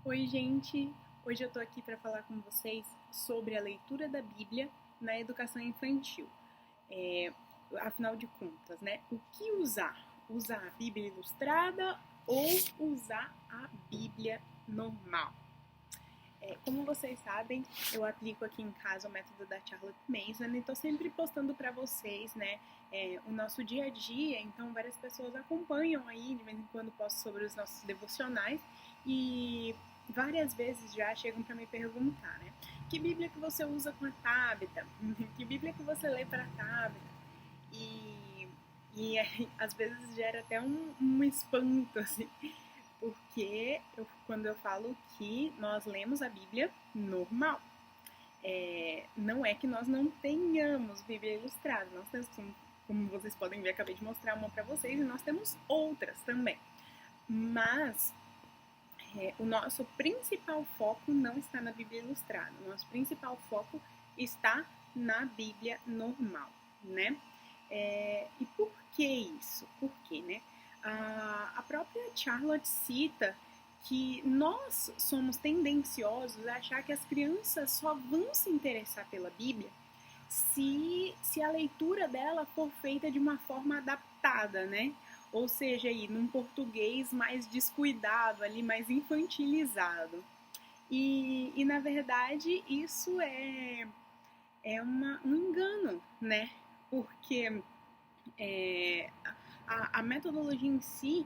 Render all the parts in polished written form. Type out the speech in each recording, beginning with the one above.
Oi, gente! Hoje eu tô aqui para falar com vocês sobre a leitura da Bíblia na educação infantil. É, Afinal de contas, né? O que usar? Usar a Bíblia ilustrada ou usar a Bíblia normal? Como vocês sabem, eu aplico aqui em casa o método da Charlotte Mason e estou sempre postando para vocês, né, o nosso dia a dia. Então, várias pessoas acompanham aí, de vez em quando posto sobre os nossos devocionais e várias vezes já chegam para me perguntar, né, que Bíblia que você usa com a Tabita? Que Bíblia que você lê para a Tabita? E, e às vezes gera até um espanto, assim, porque quando eu falo que nós lemos a Bíblia normal, não é que nós não tenhamos Bíblia ilustrada, nós temos, como vocês podem ver, acabei de mostrar uma para vocês, e nós temos outras também. Mas o nosso principal foco não está na Bíblia ilustrada, o nosso principal foco está na Bíblia normal, né? E por que isso? Por quê, né? A própria Charlotte cita que nós somos tendenciosos a achar que as crianças só vão se interessar pela Bíblia se a leitura dela for feita de uma forma adaptada, né? Ou seja, aí, num português mais descuidado, ali, mais infantilizado. E na verdade, isso um engano, né? Porque é, a metodologia em si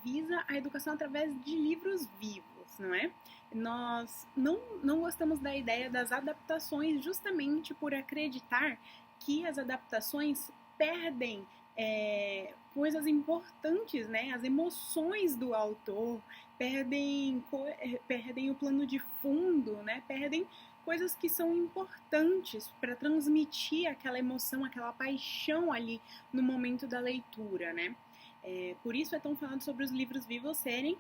visa a educação através de livros vivos, não é? Nós não gostamos da ideia das adaptações justamente por acreditar que as adaptações perdem coisas importantes, né? As emoções do autor, perdem o plano de fundo, né? Perdem coisas que são importantes para transmitir aquela emoção, aquela paixão ali no momento da leitura, né? Por isso é tão falado sobre os livros vivos serem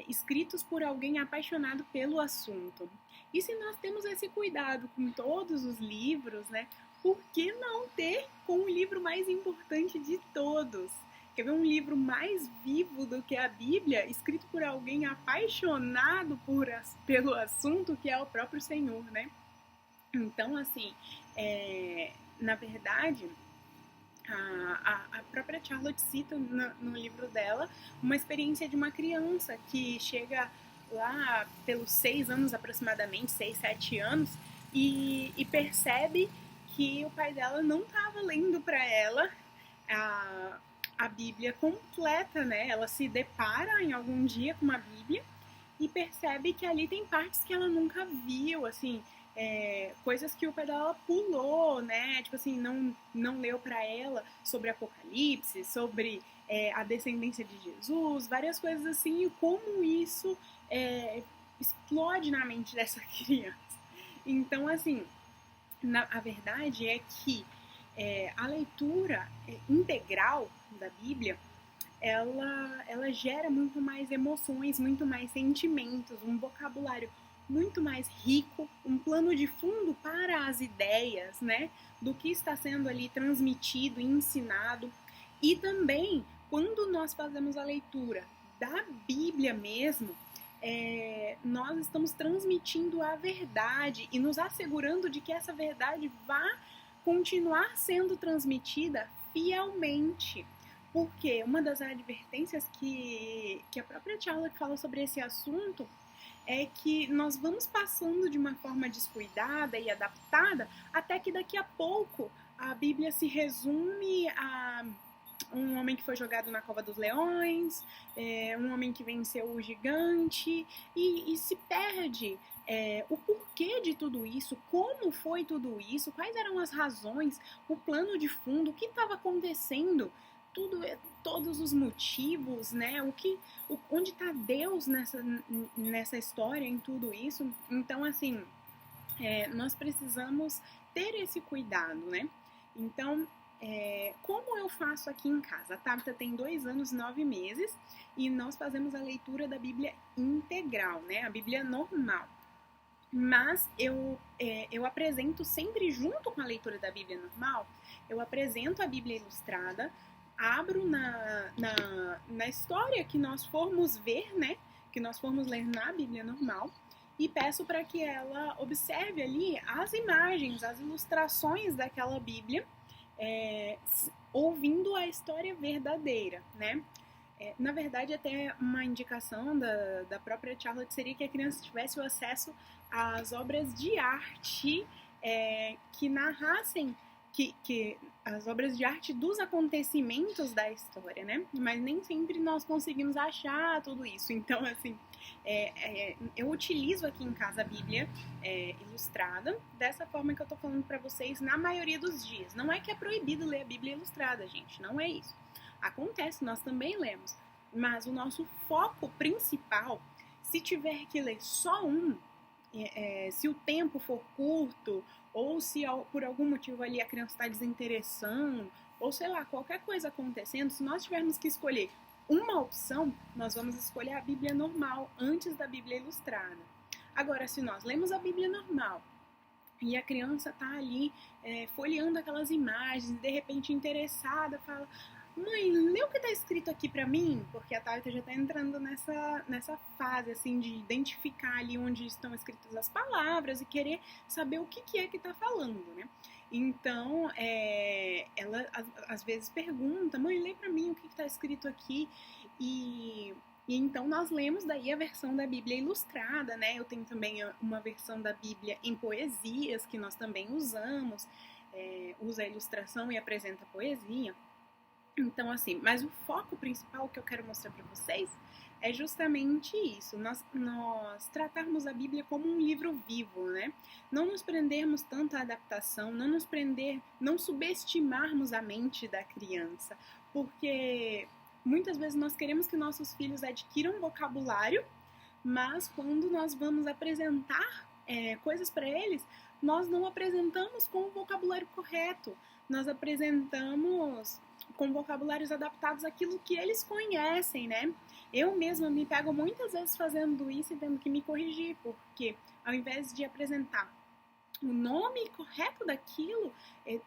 escritos por alguém apaixonado pelo assunto. E se nós temos esse cuidado com todos os livros, né? Por que não ter com o livro mais importante de todos? Quer ver um livro mais vivo do que a Bíblia, escrito por alguém apaixonado pelo assunto, que é o próprio Senhor, né? Então, assim, na verdade, a própria Charlotte cita no livro dela uma experiência de uma criança que chega lá pelos 6 anos aproximadamente, 6, 7 anos, e percebe que o pai dela não estava lendo para ela a, a Bíblia completa, né? Ela se depara em algum dia com uma Bíblia e percebe que ali tem partes que ela nunca viu, assim, coisas que o pai dela pulou, né? Tipo assim, não leu para ela sobre Apocalipse, sobre a descendência de Jesus, várias coisas assim, e como isso explode na mente dessa criança. Então, assim, a verdade é que a leitura integral da Bíblia ela gera muito mais emoções, muito mais sentimentos, um vocabulário muito mais rico, um plano de fundo para as ideias, né, do que está sendo ali transmitido e ensinado. E também, quando nós fazemos a leitura da Bíblia mesmo, nós estamos transmitindo a verdade e nos assegurando de que essa verdade vá continuar sendo transmitida fielmente. Porque uma das advertências que a própria Charlotte fala sobre esse assunto é que nós vamos passando de uma forma descuidada e adaptada até que daqui a pouco a Bíblia se resume a um homem que foi jogado na cova dos leões, um homem que venceu o gigante, e se perde o porquê de tudo isso, como foi tudo isso, quais eram as razões, o plano de fundo, o que estava acontecendo, todos os motivos, né? Onde está Deus nessa história, em tudo isso. Então, assim, nós precisamos ter esse cuidado, né? Então, como eu faço aqui em casa? A Tabita tem 2 anos e 9 meses e nós fazemos a leitura da Bíblia integral, né? A Bíblia normal. Mas eu apresento sempre junto com a leitura da Bíblia normal, eu apresento a Bíblia ilustrada, abro na história que nós formos ver, né? que nós formos ler na Bíblia normal, e peço para que ela observe ali as imagens, as ilustrações daquela Bíblia, ouvindo a história verdadeira, né? Na verdade, até uma indicação da própria Charlotte seria que a criança tivesse o acesso às obras de arte que narrassem que as obras de arte dos acontecimentos da história, né? Mas nem sempre nós conseguimos achar tudo isso. Então, assim, eu utilizo aqui em casa a Bíblia ilustrada, dessa forma que eu tô falando para vocês na maioria dos dias. Não é que é proibido ler a Bíblia ilustrada, gente, não é isso. Acontece, nós também lemos, mas o nosso foco principal, se tiver que ler só um, se o tempo for curto, ou se por algum motivo ali a criança está desinteressando, ou sei lá, qualquer coisa acontecendo, se nós tivermos que escolher uma opção, nós vamos escolher a Bíblia normal antes da Bíblia ilustrada. Agora, se nós lemos a Bíblia normal e a criança está ali folheando aquelas imagens, de repente interessada, fala: mãe, lê o que está escrito aqui para mim, porque a Thalita já está entrando nessa fase, assim, de identificar ali onde estão escritas as palavras e querer saber o que é que está falando, né? Então, ela às vezes pergunta: mãe, lê para mim o que está escrito aqui, e então nós lemos daí a versão da Bíblia ilustrada, né? Eu tenho também uma versão da Bíblia em poesias, que nós também usamos, usa a ilustração e apresenta a poesia. Então, assim, mas o foco principal que eu quero mostrar para vocês é justamente isso, nós tratarmos a Bíblia como um livro vivo, né? Não nos prendermos tanto à adaptação, não subestimarmos a mente da criança, porque muitas vezes nós queremos que nossos filhos adquiram vocabulário, mas quando nós vamos apresentar coisas para eles, nós não apresentamos com o vocabulário correto, nós apresentamos com vocabulários adaptados àquilo que eles conhecem, né? Eu mesma me pego muitas vezes fazendo isso e tendo que me corrigir, porque ao invés de apresentar o nome correto daquilo,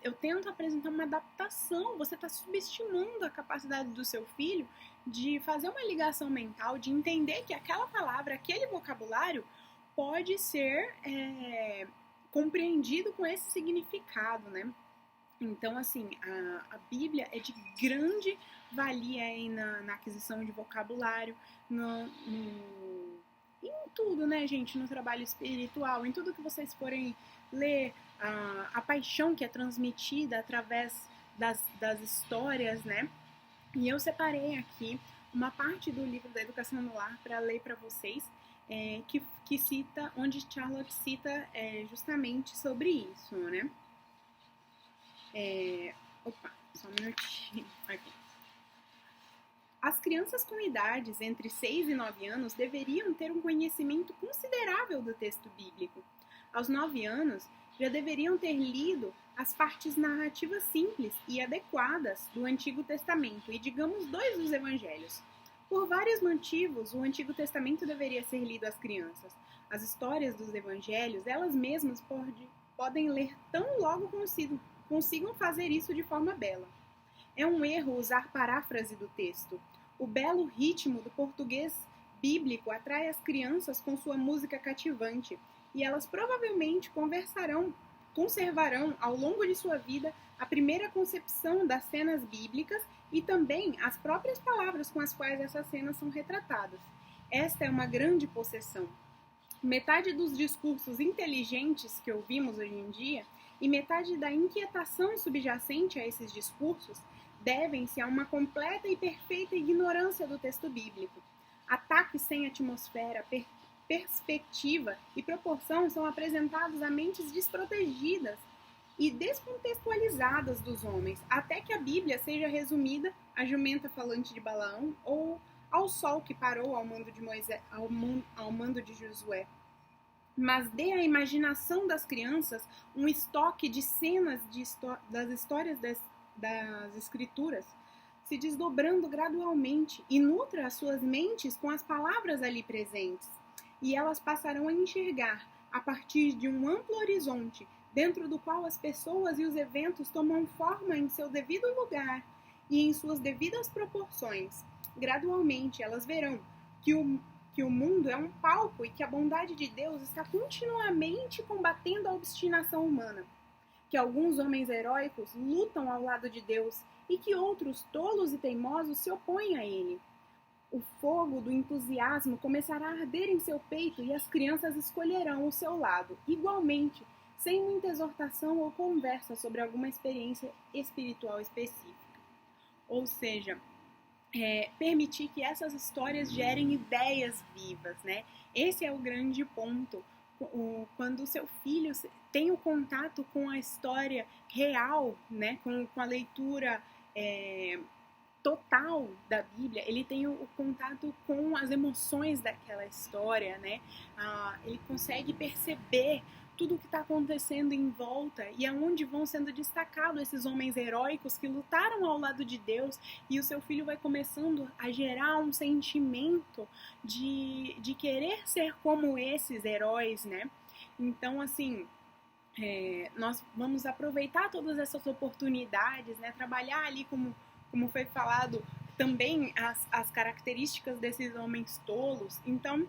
eu tento apresentar uma adaptação. Você está subestimando a capacidade do seu filho de fazer uma ligação mental, de entender que aquela palavra, aquele vocabulário pode ser compreendido com esse significado, né? Então, assim, a Bíblia é de grande valia aí na aquisição de vocabulário, em tudo, né, gente? No trabalho espiritual, em tudo que vocês forem ler, a paixão que é transmitida através das histórias, né? E eu separei aqui uma parte do livro da Educação no Lar para ler para vocês, que cita, onde Charlotte cita justamente sobre isso, né? Só um minutinho. Aqui. As crianças com idades entre 6 e 9 anos deveriam ter um conhecimento considerável do texto bíblico. Aos 9 anos, já deveriam ter lido as partes narrativas simples e adequadas do Antigo Testamento e, digamos, 2 dos Evangelhos. Por vários motivos, o Antigo Testamento deveria ser lido às crianças. As histórias dos Evangelhos, elas mesmas podem ler tão logo consigam fazer isso de forma bela. É um erro usar paráfrase do texto. O belo ritmo do português bíblico atrai as crianças com sua música cativante, e elas provavelmente conservarão ao longo de sua vida a primeira concepção das cenas bíblicas e também as próprias palavras com as quais essas cenas são retratadas. Esta é uma grande possessão. Metade dos discursos inteligentes que ouvimos hoje em dia e metade da inquietação subjacente a esses discursos devem-se a uma completa e perfeita ignorância do texto bíblico. Ataques sem atmosfera, perspectiva e proporção são apresentados a mentes desprotegidas e descontextualizadas dos homens, até que a Bíblia seja resumida à jumenta falante de Balaão ou ao sol que parou ao mando de Moisés, ao mando de Josué. Mas dê à imaginação das crianças um estoque de cenas das histórias das escrituras, se desdobrando gradualmente, e nutra as suas mentes com as palavras ali presentes, e elas passarão a enxergar, a partir de um amplo horizonte, dentro do qual as pessoas e os eventos tomam forma em seu devido lugar e em suas devidas proporções. Gradualmente, elas verão que que o mundo é um palco e que a bondade de Deus está continuamente combatendo a obstinação humana, que alguns homens heróicos lutam ao lado de Deus e que outros tolos e teimosos se opõem a ele. O fogo do entusiasmo começará a arder em seu peito e as crianças escolherão o seu lado, igualmente, sem muita exortação ou conversa sobre alguma experiência espiritual específica. Ou seja, permitir que essas histórias gerem ideias vivas, né? Esse é o grande ponto. Quando o seu filho tem o contato com a história real, né? Com a leitura total da Bíblia, ele tem o contato com as emoções daquela história, né? Ele consegue perceber tudo o que está acontecendo em volta e aonde vão sendo destacados esses homens heróicos que lutaram ao lado de Deus, e o seu filho vai começando a gerar um sentimento de querer ser como esses heróis, né? Então, assim, nós vamos aproveitar todas essas oportunidades, né? Trabalhar ali como foi falado, também as características desses homens tolos. Então,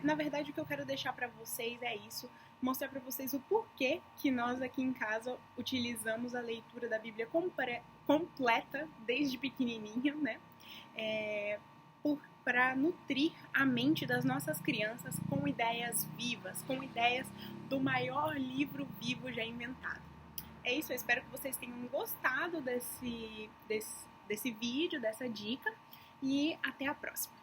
na verdade, o que eu quero deixar para vocês é isso, mostrar para vocês o porquê que nós aqui em casa utilizamos a leitura da Bíblia completa, desde pequenininho, né? Para nutrir a mente das nossas crianças com ideias vivas, com ideias do maior livro vivo já inventado. É isso, eu espero que vocês tenham gostado desse vídeo, dessa dica, e até a próxima.